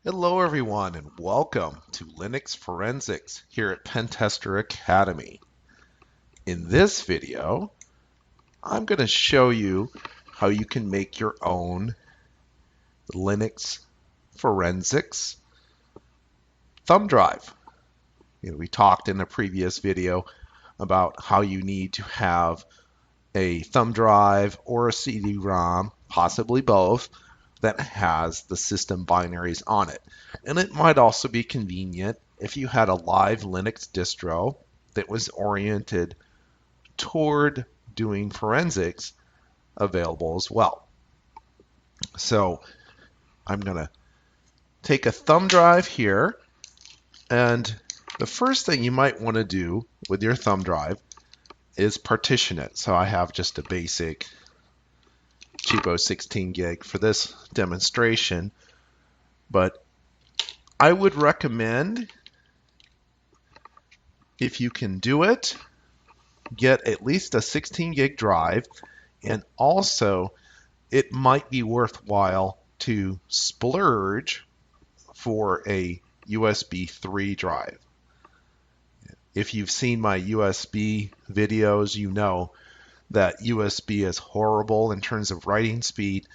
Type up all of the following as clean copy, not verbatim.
Hello everyone and welcome to Linux Forensics here at Pentester Academy. In this video, I'm going to show you how you can make your own Linux Forensics thumb drive. We talked in a previous video about how you need to have a thumb drive or a CD-ROM, possibly both, that has the system binaries on it. And it might also be convenient if you had a live Linux distro that was oriented toward doing forensics available as well. So I'm going to take a thumb drive here, and the first thing you might want to do with your thumb drive is partition it. So I have just a basic cheapo 16 gig for this demonstration, but I would recommend, if you can do it, get at least a 16 gig drive, and also it might be worthwhile to splurge for a USB 3 drive. If you've seen my USB videos, you know that USB is horrible in terms of writing speed,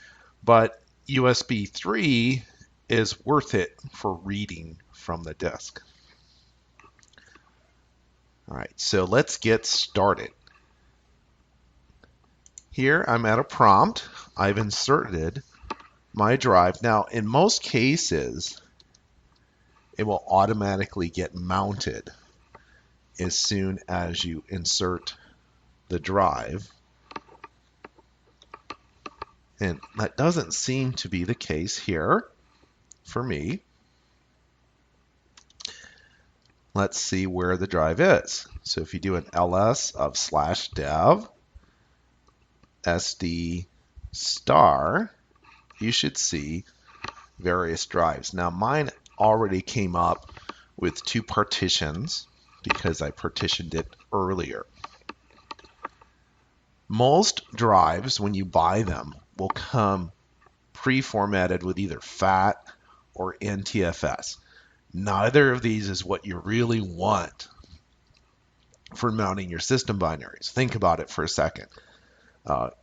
but USB 3 is worth it for reading from the disk. All right, so let's get started. Here I'm at a prompt. I've inserted my drive. Now, in most cases, it will automatically get mounted as soon as you insert the drive. And that doesn't seem to be the case here for me. Let's see where the drive is. So if you do an ls of /dev sd star, you should see various drives. Now mine already came up with 2 partitions because I partitioned it earlier. Most drives, when you buy them, will come pre-formatted with either FAT or NTFS. Neither of these is what you really want for mounting your system binaries. Think about it for a second.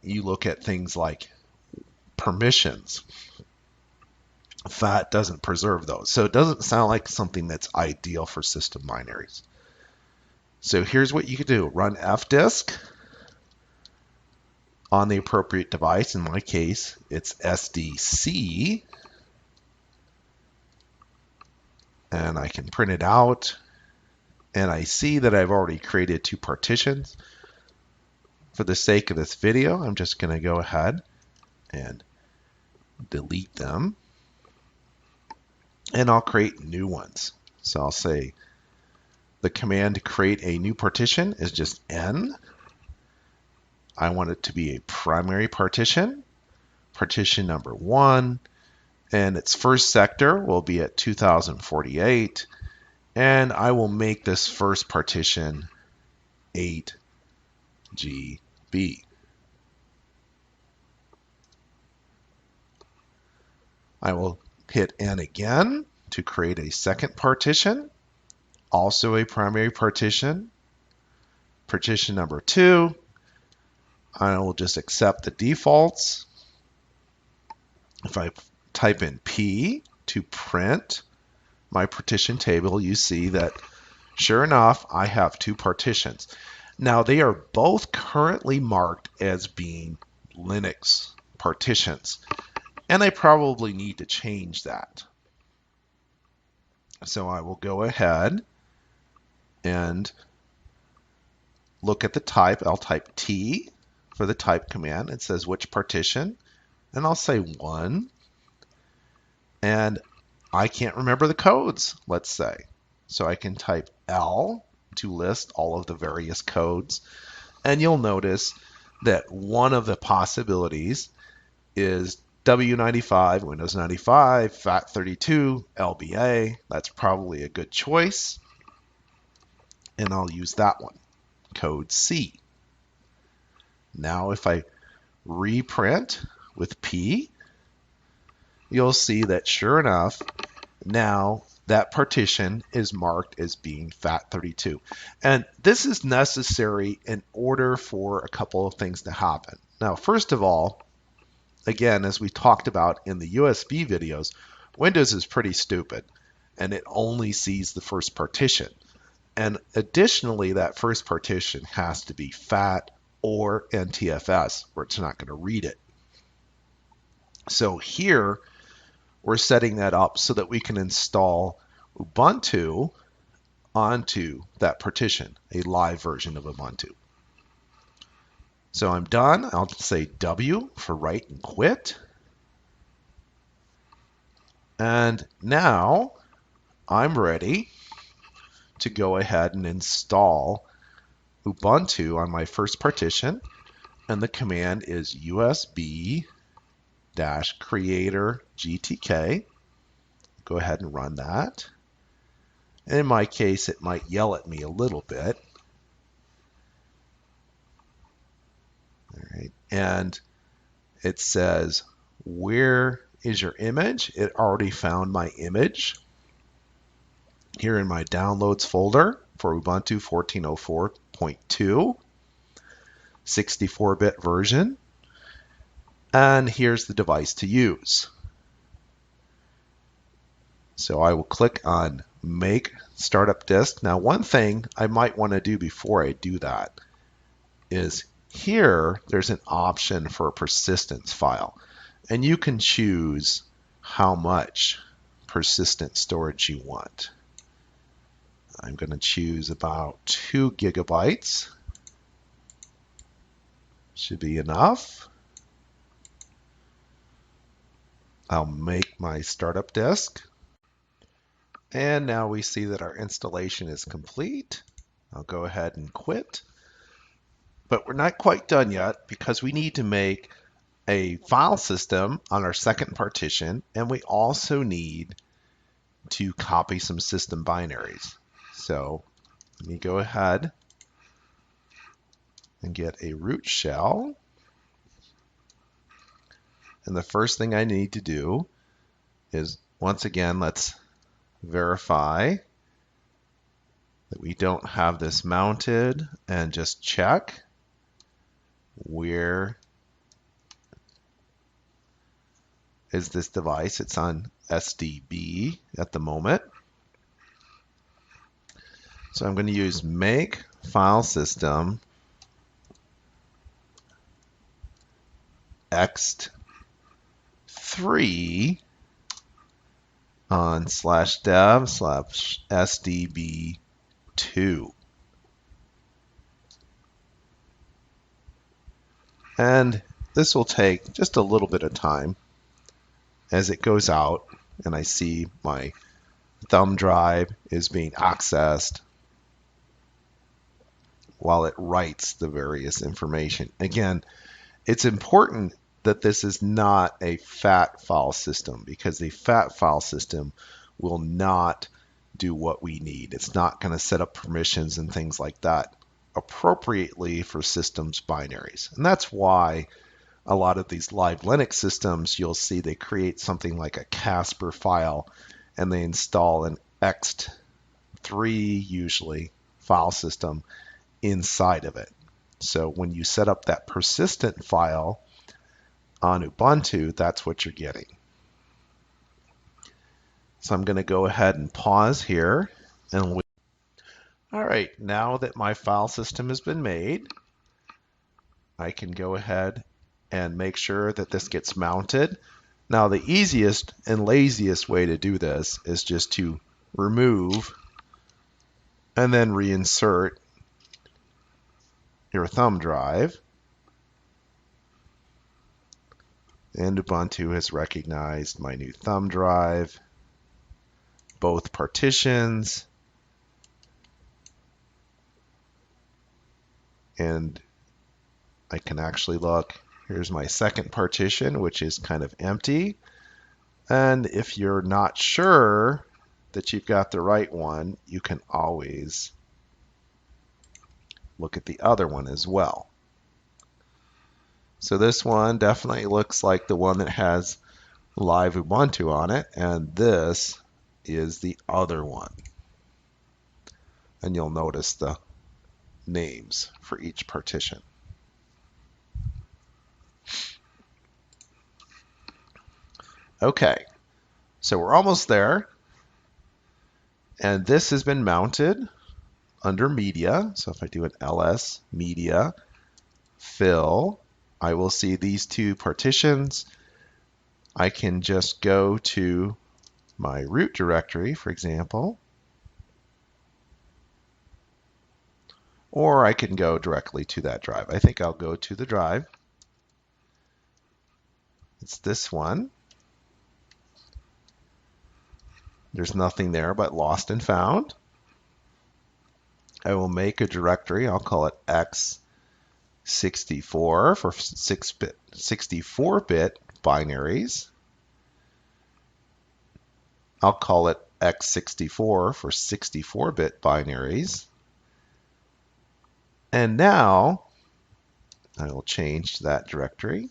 You look at things like permissions. FAT doesn't preserve those, so it doesn't sound like something that's ideal for system binaries. So here's what you could do. Run fdisk on the appropriate device. In my case, it's SDC. And I can print it out. And I see that I've already created 2 partitions. For the sake of this video, I'm just going to go ahead and delete them. And I'll create new ones. So I'll say the command to create a new partition is just N. I want it to be a primary partition, partition number 1, and its first sector will be at 2048, and I will make this first partition 8 GB. I will hit N again to create a second partition, also a primary partition, partition number 2. I will just accept the defaults. If I type in P to print my partition table, you see that sure enough, I have 2 partitions. Now they are both currently marked as being Linux partitions, and I probably need to change that. So I will go ahead and look at the type. I'll type T for the type command. It says which partition, and I'll say 1. And I can't remember the codes, let's say. So I can type L to list all of the various codes. And you'll notice that one of the possibilities is W95, Windows 95, FAT32, LBA. That's probably a good choice. And I'll use that one, code C. Now if I reprint with P, you'll see that sure enough, now that partition is marked as being FAT32. And this is necessary in order for a couple of things to happen. Now, first of all, again, as we talked about in the USB videos, Windows is pretty stupid and it only sees the first partition. And additionally, that first partition has to be FAT or NTFS, or it's not going to read it. So here, we're setting that up so that we can install Ubuntu onto that partition, a live version of Ubuntu. So I'm done. I'll say W for write and quit. And now I'm ready to go ahead and install Ubuntu on my first partition. And the command is USB-creator GTK. Go ahead and run that. In my case, it might yell at me a little bit. All right. And it says, where is your image? It already found my image here in my downloads folder for Ubuntu 14.04.2, 64-bit version. And here's the device to use. So I will click on Make Startup Disk. Now, one thing I might want to do before I do that is here there's an option for a persistence file. And you can choose how much persistent storage you want. I'm going to choose about 2 gigabytes. Should be enough. I'll make my startup disk. And now we see that our installation is complete. I'll go ahead and quit. But we're not quite done yet because we need to make a file system on our second partition, and we also need to copy some system binaries. So let me go ahead and get a root shell. And the first thing I need to do is, once again, let's verify that we don't have this mounted and just check where is this device. It's on SDB at the moment. So I'm going to use make file system ext3 on /dev/SDB2. And this will take just a little bit of time as it goes out and I see my thumb drive is being accessed while it writes the various information. Again, it's important that this is not a FAT file system because a FAT file system will not do what we need. It's not going to set up permissions and things like that appropriately for systems binaries. And that's why a lot of these live Linux systems, you'll see they create something like a Casper file and they install an ext3 usually file system inside of it. So when you set up that persistent file on Ubuntu, that's what you're getting. So I'm going to go ahead and pause here. And all right, now that my file system has been made, I can go ahead and make sure that this gets mounted. Now the easiest and laziest way to do this is just to remove and then reinsert your thumb drive. And Ubuntu has recognized my new thumb drive, both partitions, and I can actually look. Here's my second partition, which is kind of empty. And if you're not sure that you've got the right one, you can always look at the other one as well. So this one definitely looks like the one that has live Ubuntu on it, and this is the other one. And you'll notice the names for each partition. Okay, so we're almost there. And this has been mounted under media. So if I do an ls media fill, I will see these two partitions. I can just go to my root directory, for example, or I can go directly to that drive. I think I'll go to the drive. It's this one. There's nothing there but lost and found. I will make a directory. I'll call it x64 for 64-bit binaries. I'll call it x64 for 64-bit binaries. And now I will change that directory.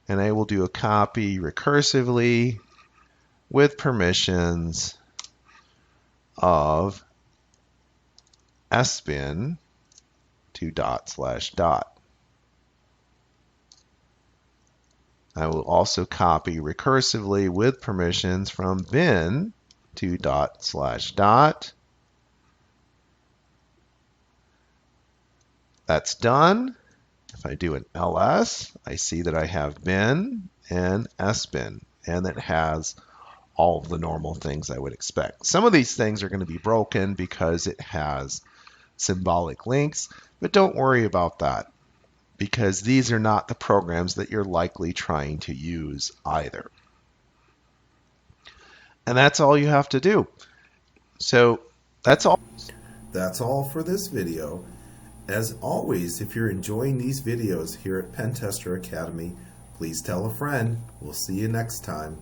And I will do a copy recursively with permissions of sbin to dot/dot. I will also copy recursively with permissions from bin to dot/dot. That's done. If I do an ls, I see that I have bin and sbin, and it has all of the normal things I would expect. Some of these things are going to be broken because it has symbolic links, but don't worry about that, because these are not the programs that you're likely trying to use either. And that's all you have to do. So that's all. That's all for this video. As always, if you're enjoying these videos here at Pen Tester Academy, please tell a friend. We'll see you next time.